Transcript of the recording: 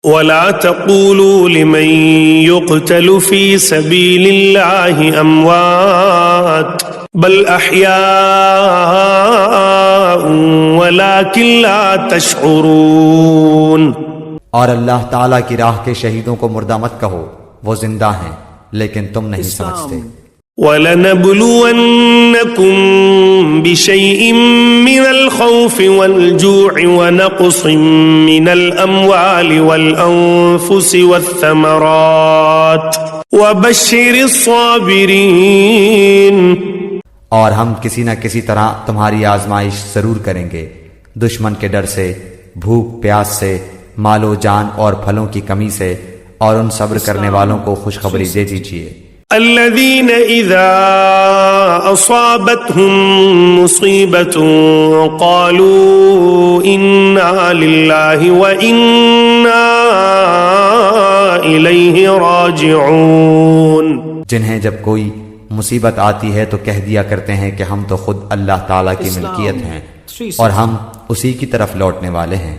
ولا تقولوا لمن يقتل في سبيل الله أموات بل أحياء ولكن لا تشعرون۔ اور اللہ تعالیٰ کی راہ کے شہیدوں کو مردہ مت کہو، وہ زندہ ہیں لیکن تم نہیں سمجھتے۔ وَلَنَبْلُوَنَّكُمْ بِشَيْءٍ مِّنَ الْخَوْفِ وَالْجُوعِ وَنَقْصٍ مِّنَ الْأَمْوَالِ وَالْأَنفُسِ وَالثَّمَرَاتِ وَبَشِّرِ الصَّابِرِينَ۔ اور ہم کسی نہ کسی طرح تمہاری آزمائش ضرور کریں گے، دشمن کے ڈر سے، بھوک پیاس سے، مال و جان اور پھلوں کی کمی سے، اور ان صبر کرنے والوں کو خوشخبری دے دیجیے۔ الذين إذا أصابتهم مصيبة قالوا إنا لله وإنا إليه راجعون۔ جنہیں جب کوئی مصیبت آتی ہے تو کہہ دیا کرتے ہیں کہ ہم تو خود اللہ تعالیٰ کی ملکیت ہیں اور ہم اسی کی طرف لوٹنے والے ہیں۔